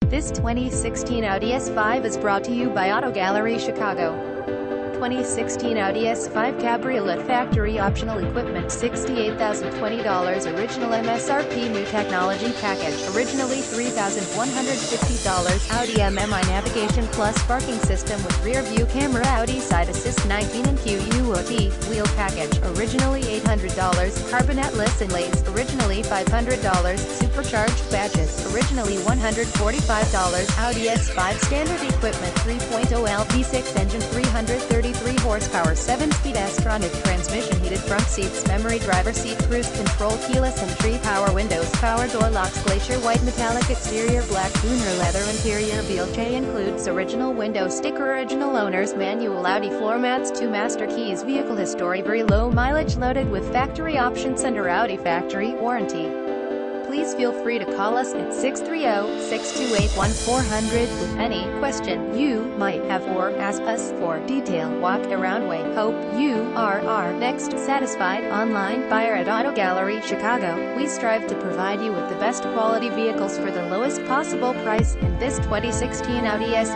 This 2016 Audi S5 is brought to you by Auto Gallery Chicago. 2016 Audi S5 Cabriolet factory optional equipment $68,020 original MSRP new technology package originally $3,150 Audi MMI navigation plus parking system with rear view camera Audi side assist 19 and QUOT wheel package originally $800 carbonetless inlays originally $500 supercharged badges originally $145 Audi S5 standard equipment 3.0 V6 engine 333 horsepower 7-speed S-tronic transmission heated front seats memory driver seat cruise control keyless entry power windows power door locks glacier white metallic exterior black Booner leather interior Bielche includes original window sticker original owner's manual Audi floor mats 2 master keys vehicle history very low mileage loaded with factory options under Audi factory warranty. Please feel free to call us at 630-628-1400 with any question you might have or ask us for detail walk around way. Hope you are our next satisfied online buyer at Auto Gallery Chicago. We strive to provide you with the best quality vehicles for the lowest possible price, and this 2016 Audi S5